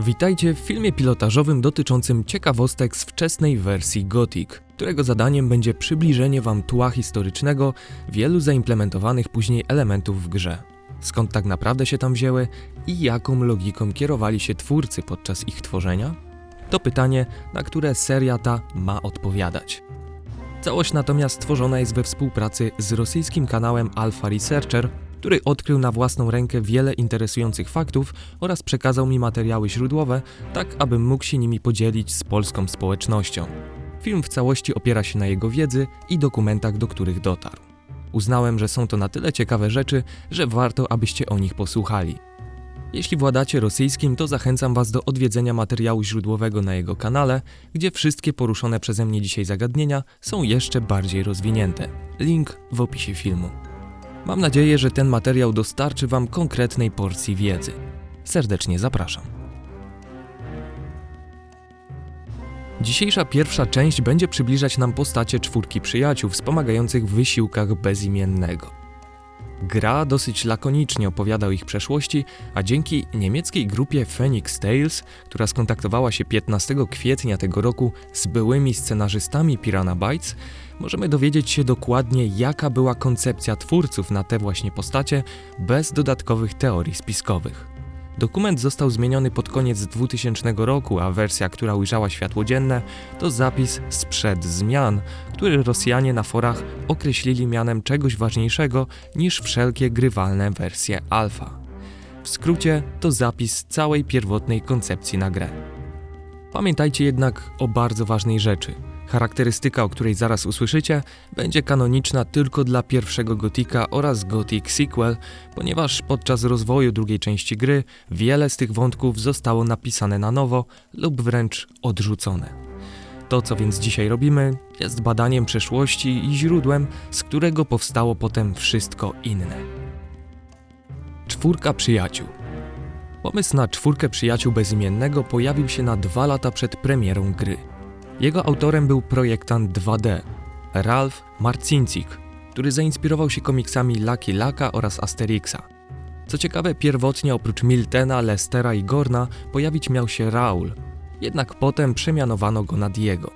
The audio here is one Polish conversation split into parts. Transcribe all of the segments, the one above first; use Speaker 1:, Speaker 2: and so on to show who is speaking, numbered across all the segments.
Speaker 1: Witajcie w filmie pilotażowym dotyczącym ciekawostek z wczesnej wersji Gothic, którego zadaniem będzie przybliżenie Wam tła historycznego wielu zaimplementowanych później elementów w grze. Skąd tak naprawdę się tam wzięły i jaką logiką kierowali się twórcy podczas ich tworzenia? To pytanie, na które seria ta ma odpowiadać. Całość natomiast stworzona jest we współpracy z rosyjskim kanałem Alpha Researcher, który odkrył na własną rękę wiele interesujących faktów oraz przekazał mi materiały źródłowe, tak abym mógł się nimi podzielić z polską społecznością. Film w całości opiera się na jego wiedzy i dokumentach, do których dotarł. Uznałem, że są to na tyle ciekawe rzeczy, że warto, abyście o nich posłuchali. Jeśli władacie rosyjskim, to zachęcam Was do odwiedzenia materiału źródłowego na jego kanale, gdzie wszystkie poruszone przeze mnie dzisiaj zagadnienia są jeszcze bardziej rozwinięte. Link w opisie filmu. Mam nadzieję, że ten materiał dostarczy Wam konkretnej porcji wiedzy. Serdecznie zapraszam. Dzisiejsza pierwsza część będzie przybliżać nam postacie czwórki przyjaciół wspomagających w wysiłkach Bezimiennego. Gra dosyć lakonicznie opowiada o ich przeszłości, a dzięki niemieckiej grupie Phoenix Tales, która skontaktowała się 15 kwietnia tego roku z byłymi scenarzystami Piranha Bytes, możemy dowiedzieć się dokładnie, jaka była koncepcja twórców na te właśnie postacie, bez dodatkowych teorii spiskowych. Dokument został zmieniony pod koniec 2000 roku, a wersja, która ujrzała światło dzienne, to zapis sprzed zmian, który Rosjanie na forach określili mianem czegoś ważniejszego niż wszelkie grywalne wersje alfa. W skrócie to zapis całej pierwotnej koncepcji na grę. Pamiętajcie jednak o bardzo ważnej rzeczy. Charakterystyka, o której zaraz usłyszycie, będzie kanoniczna tylko dla pierwszego Gothica oraz Gothic Sequel, ponieważ podczas rozwoju drugiej części gry wiele z tych wątków zostało napisane na nowo lub wręcz odrzucone. To, co więc dzisiaj robimy, jest badaniem przeszłości i źródłem, z którego powstało potem wszystko inne. Czwórka przyjaciół. Pomysł na czwórkę przyjaciół Bezimiennego pojawił się na 2 lata przed premierą gry. Jego autorem był projektant 2D, Ralph Marcinzik, który zainspirował się komiksami Lucky Lucka oraz Asterixa. Co ciekawe, pierwotnie oprócz Miltena, Lestera i Gorna pojawić miał się Raoul, jednak potem przemianowano go na Diego.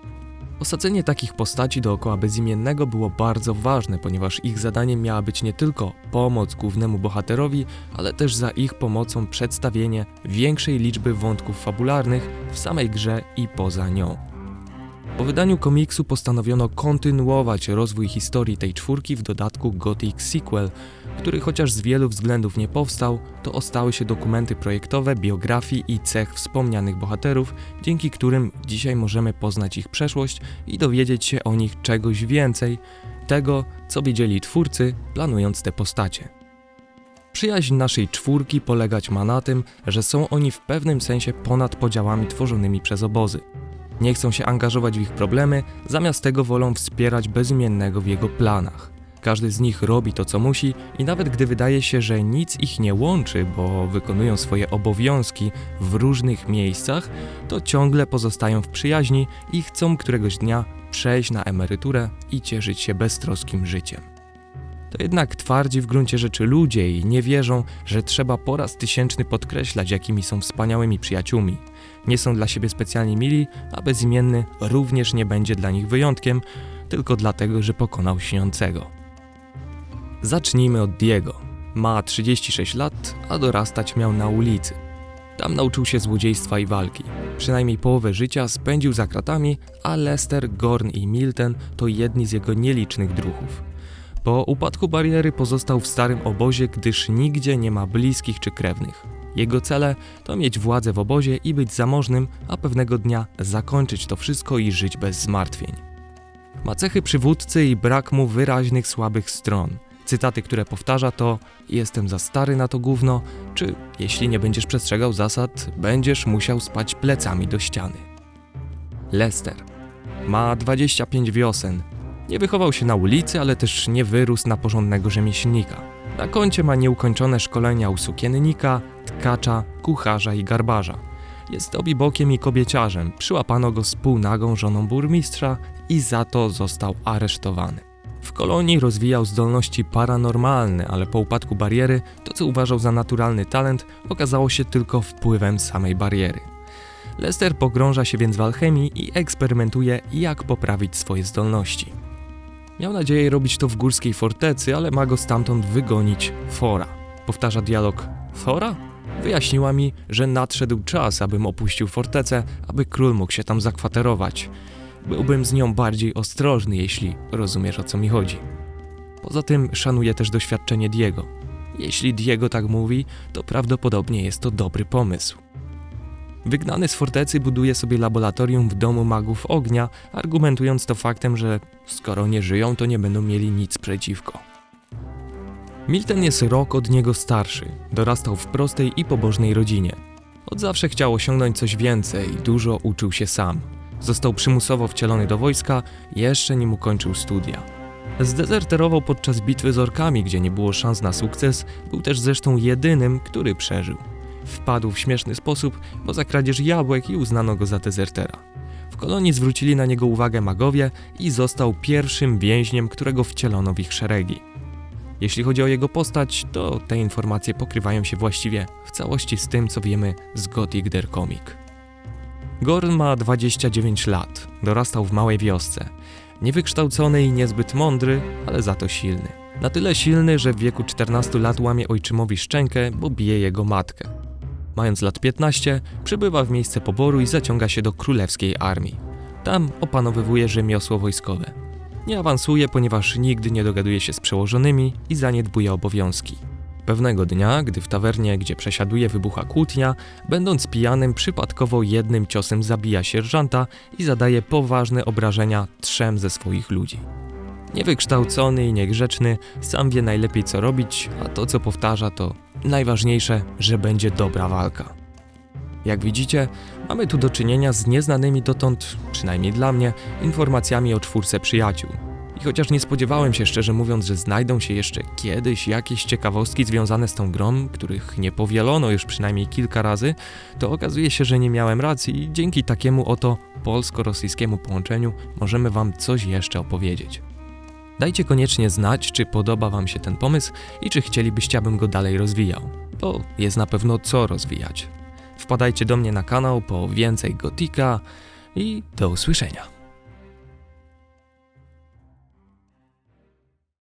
Speaker 1: Osadzenie takich postaci dookoła Bezimiennego było bardzo ważne, ponieważ ich zadaniem miała być nie tylko pomoc głównemu bohaterowi, ale też za ich pomocą przedstawienie większej liczby wątków fabularnych w samej grze i poza nią. Po wydaniu komiksu postanowiono kontynuować rozwój historii tej czwórki w dodatku Gothic Sequel, który chociaż z wielu względów nie powstał, to ostały się dokumenty projektowe, biografii i cech wspomnianych bohaterów, dzięki którym dzisiaj możemy poznać ich przeszłość i dowiedzieć się o nich czegoś więcej, tego co wiedzieli twórcy, planując te postacie. Przyjaźń naszej czwórki polegać ma na tym, że są oni w pewnym sensie ponad podziałami tworzonymi przez obozy. Nie chcą się angażować w ich problemy, zamiast tego wolą wspierać Bezimiennego w jego planach. Każdy z nich robi to, co musi i nawet gdy wydaje się, że nic ich nie łączy, bo wykonują swoje obowiązki w różnych miejscach, to ciągle pozostają w przyjaźni i chcą któregoś dnia przejść na emeryturę i cieszyć się beztroskim życiem. To jednak twardzi w gruncie rzeczy ludzie i nie wierzą, że trzeba po raz tysięczny podkreślać, jakimi są wspaniałymi przyjaciółmi. Nie są dla siebie specjalnie mili, a Bezimienny również nie będzie dla nich wyjątkiem, tylko dlatego, że pokonał śniącego. Zacznijmy od Diego. Ma 36 lat, a dorastać miał na ulicy. Tam nauczył się złodziejstwa i walki. Przynajmniej połowę życia spędził za kratami, a Lester, Gorn i Milten to jedni z jego nielicznych druhów. Po upadku bariery pozostał w starym obozie, gdyż nigdzie nie ma bliskich czy krewnych. Jego cele to mieć władzę w obozie i być zamożnym, a pewnego dnia zakończyć to wszystko i żyć bez zmartwień. Ma cechy przywódcy i brak mu wyraźnych słabych stron. Cytaty, które powtarza to „jestem za stary na to gówno” czy „jeśli nie będziesz przestrzegał zasad, będziesz musiał spać plecami do ściany”. Lester ma 25 wiosen. Nie wychował się na ulicy, ale też nie wyrósł na porządnego rzemieślnika. Na koncie ma nieukończone szkolenia u sukiennika, tkacza, kucharza i garbarza. Jest obibokiem i kobieciarzem, przyłapano go z półnagą żoną burmistrza i za to został aresztowany. W kolonii rozwijał zdolności paranormalne, ale po upadku bariery to, co uważał za naturalny talent, okazało się tylko wpływem samej bariery. Lester pogrąża się więc w alchemii i eksperymentuje, jak poprawić swoje zdolności. Miał nadzieję robić to w górskiej fortecy, ale ma go stamtąd wygonić Thora. Powtarza dialog: Thora? Wyjaśniła mi, że nadszedł czas, abym opuścił fortecę, aby król mógł się tam zakwaterować. Byłbym z nią bardziej ostrożny, jeśli rozumiesz, o co mi chodzi. Poza tym szanuję też doświadczenie Diego. Jeśli Diego tak mówi, to prawdopodobnie jest to dobry pomysł. Wygnany z fortecy buduje sobie laboratorium w domu magów ognia, argumentując to faktem, że skoro nie żyją, to nie będą mieli nic przeciwko. Milten jest rok od niego starszy, dorastał w prostej i pobożnej rodzinie. Od zawsze chciał osiągnąć coś więcej, dużo uczył się sam. Został przymusowo wcielony do wojska, jeszcze nim ukończył studia. Zdezerterował podczas bitwy z orkami, gdzie nie było szans na sukces, był też zresztą jedynym, który przeżył. Wpadł w śmieszny sposób, bo za kradzież jabłek i uznano go za dezertera. W kolonii zwrócili na niego uwagę magowie i został pierwszym więźniem, którego wcielono w ich szeregi. Jeśli chodzi o jego postać, to te informacje pokrywają się właściwie w całości z tym, co wiemy z Gothic der Comic. Gorn ma 29 lat, dorastał w małej wiosce. Niewykształcony i niezbyt mądry, ale za to silny. Na tyle silny, że w wieku 14 lat łamie ojczymowi szczękę, bo bije jego matkę. Mając lat 15, przybywa w miejsce poboru i zaciąga się do królewskiej armii. Tam opanowywuje rzemiosło wojskowe. Nie awansuje, ponieważ nigdy nie dogaduje się z przełożonymi i zaniedbuje obowiązki. Pewnego dnia, gdy w tawernie, gdzie przesiaduje, wybucha kłótnia, będąc pijanym, przypadkowo jednym ciosem zabija sierżanta i zadaje poważne obrażenia 3 ze swoich ludzi. Niewykształcony i niegrzeczny, sam wie najlepiej co robić, a to co powtarza to najważniejsze, że będzie dobra walka. Jak widzicie, mamy tu do czynienia z nieznanymi dotąd, przynajmniej dla mnie, informacjami o 4 przyjaciół. I chociaż nie spodziewałem się, szczerze mówiąc, że znajdą się jeszcze kiedyś jakieś ciekawostki związane z tą grą, których nie powielono już przynajmniej kilka razy, to okazuje się, że nie miałem racji i dzięki takiemu oto polsko-rosyjskiemu połączeniu możemy wam coś jeszcze opowiedzieć. Dajcie koniecznie znać, czy podoba wam się ten pomysł i czy chcielibyście, abym go dalej rozwijał, bo jest na pewno co rozwijać. Wpadajcie do mnie na kanał po więcej Gotika i do usłyszenia.